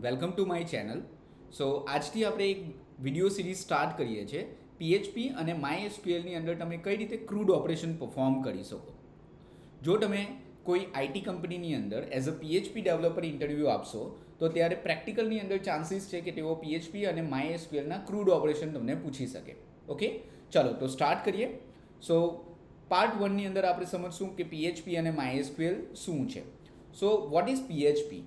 Welcome to my channel. So આજથી આપણે એક વિડીયો સિરીઝ સ્ટાર્ટ કરીએ છીએ. પીએચપી અને માય એસક્યુએલની અંદર તમે કઈ રીતે ક્રૂડ ઓપરેશન પરફોર્મ કરી શકો. જો તમે કોઈ આઈટી કંપનીની અંદર as a PHP developer interview આપશો તો ત્યારે પ્રેક્ટિકલની અંદર ચાન્સીસ છે કે તેઓ પીએચપી અને માય એસક્યુએલના ક્રૂડ ઓપરેશન તમને પૂછી શકે. ઓકે, ચલો તો સ્ટાર્ટ કરીએ. સો પાર્ટ 1ની અંદર આપણે સમજશું કે પીએચપી અને માય એસક્યુએલ શું છે. So what is PHP?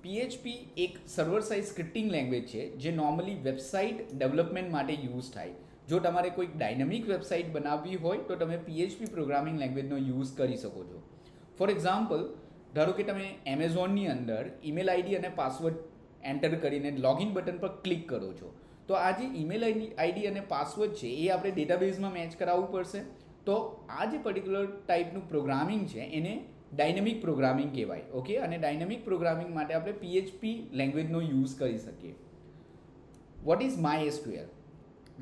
PHP એક સર્વર સાઇડ સ્ક્રિપ્ટિંગ લેંગ્વેજ છે જે નોર્મલી વેબસાઇટ ડેવલપમેન્ટ માટે યુઝ થાય. જો તમારે કોઈક ડાયનેમિક વેબસાઇટ બનાવવી હોય તો તમે પીએચપી પ્રોગ્રામિંગ લેંગ્વેજનો યુઝ કરી શકો છો. ફોર એક્ઝામ્પલ, ધારો કે તમે એમેઝોનની અંદર ઈમેલ આઈડી અને પાસવર્ડ એન્ટર કરીને લોગિન બટન પર ક્લિક કરો છો, તો આ જે ઈમેલ આઈડી અને પાસવર્ડ છે એ આપણે ડેટાબેઝમાં મેચ કરાવવું પડશે. તો આ જે પર્ટિક્યુલર ટાઈપનું પ્રોગ્રામિંગ છે એને ડાયનેમિક પ્રોગ્રામિંગ કહેવાય. ઓકે, અને ડાયનેમિક પ્રોગ્રામિંગ માટે આપણે પીએચપી લેંગ્વેજનો યુઝ કરી શકીએ. What is my SQL?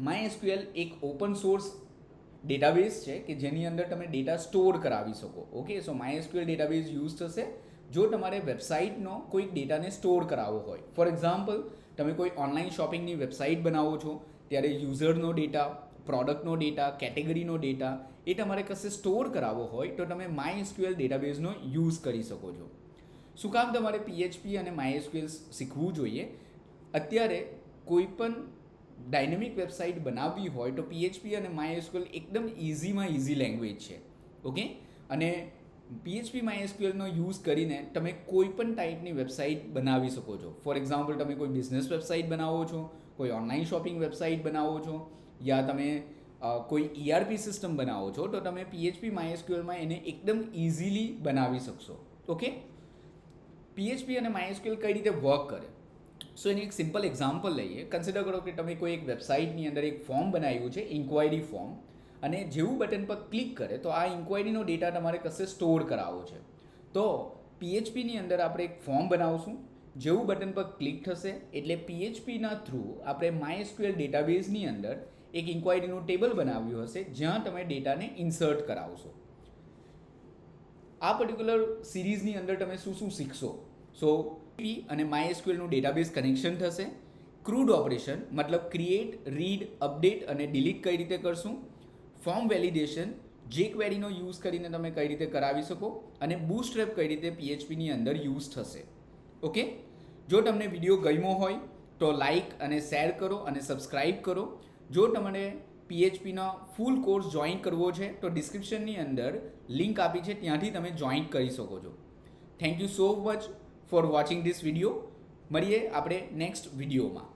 My SQL એક ઓપન સોર્સ ડેટાબેઝ છે કે જેની અંદર તમે ડેટા સ્ટોર કરાવી શકો. Okay, so my SQL database use થશે જો તમારે વેબસાઇટનો કોઈક ડેટાને સ્ટોર કરાવવો હોય. ફોર એક્ઝામ્પલ, તમે કોઈ ઓનલાઈન શોપિંગની વેબસાઇટ બનાવો છો ત્યારે યુઝરનો ડેટા, પ્રોડક્ટનો ડેટા, કેટેગરીનો ડેટા એ તમારે કશે સ્ટોર કરાવવો હોય તો તમે માય એસક્યુએલ ડેટાબેઝનો યુઝ કરી શકો છો. શું કામ તમારે પીએચપી અને માય એસક્યુએલ શીખવું જોઈએ? અત્યારે કોઈ પણ ડાયનેમિક વેબસાઇટ બનાવવી હોય તો પીએચપી અને માય એસક્યુએલ એકદમ ઇઝીમાં ઇઝી લેંગ્વેજ છે. ઓકે, અને પીએચપી માય એસક્યુએલનો યુઝ કરીને તમે કોઈ પણ ટાઈપની વેબસાઇટ બનાવી શકો છો. ફોર એક્ઝામ્પલ, તમે કોઈ બિઝનેસ વેબસાઇટ બનાવો છો, કોઈ ઓનલાઈન શોપિંગ વેબસાઇટ બનાવો છો, યા તમે કોઈ ઈઆરપી સિસ્ટમ બનાવો છો તો તમે પીએચપી માય એસક્યુએલમાં એને એકદમ ઇઝીલી બનાવી શકશો. ઓકે, પીએચપી અને માય એસક્યુએલ કઈ રીતે વર્ક કરે? સો એની એક સિમ્પલ એક્ઝામ્પલ લઈએ. કન્સિડર કરો કે તમે કોઈ એક વેબસાઇટની અંદર એક ફોર્મ બનાવ્યું છે, ઇન્ક્વાયરી ફોર્મ, અને જેવું બટન પર ક્લિક કરે તો આ ઇન્ક્વાયરીનો ડેટા તમારે કશે સ્ટોર કરાવવો છે. તો પીએચપીની અંદર આપણે એક ફોર્મ બનાવશું. જેવું બટન પર ક્લિક થશે એટલે પીએચપીના થ્રુ આપણે માય એસક્યુએલ ડેટાબેઝની અંદર એક ઇન્ક્વાયરીનું ટેબલ બનાવ્યું હશે જ્યાં તમે ડેટાને ઇન્સર્ટ કરાવશો. આ પર્ટિક્યુલર સિરીઝની અંદર તમે શું શું શીખશો? સો પી અને માય એસક્યુએલનું ડેટાબેઝ કનેક્શન થશે. ક્રૂડ ઓપરેશન મતલબ ક્રિએટ, રીડ, અપડેટ અને ડિલીટ કઈ રીતે કરશું. ફોર્મ વેલિડેશન, જે ક્વેરીનો યુઝ કરીને તમે કઈ રીતે કરાવી શકો. અને બૂટસ્ટ્રેપ કઈ રીતે પીએચપીની અંદર યુઝ થશે. ઓકે, જો તમને વિડીયો ગમ્યો હોય તો લાઇક અને શેર કરો અને સબસ્ક્રાઈબ કરો. જો તમારે પીએચપીનો ફૂલ કોર્સ જોઈન કરવો છે તો ડિસ્ક્રિપ્શનની અંદર લિંક આપી છે, ત્યાંથી તમે જોઈન કરી શકો છો. Thank you so much for watching this video. મળીએ આપણે નેક્સ્ટ વિડીયોમાં.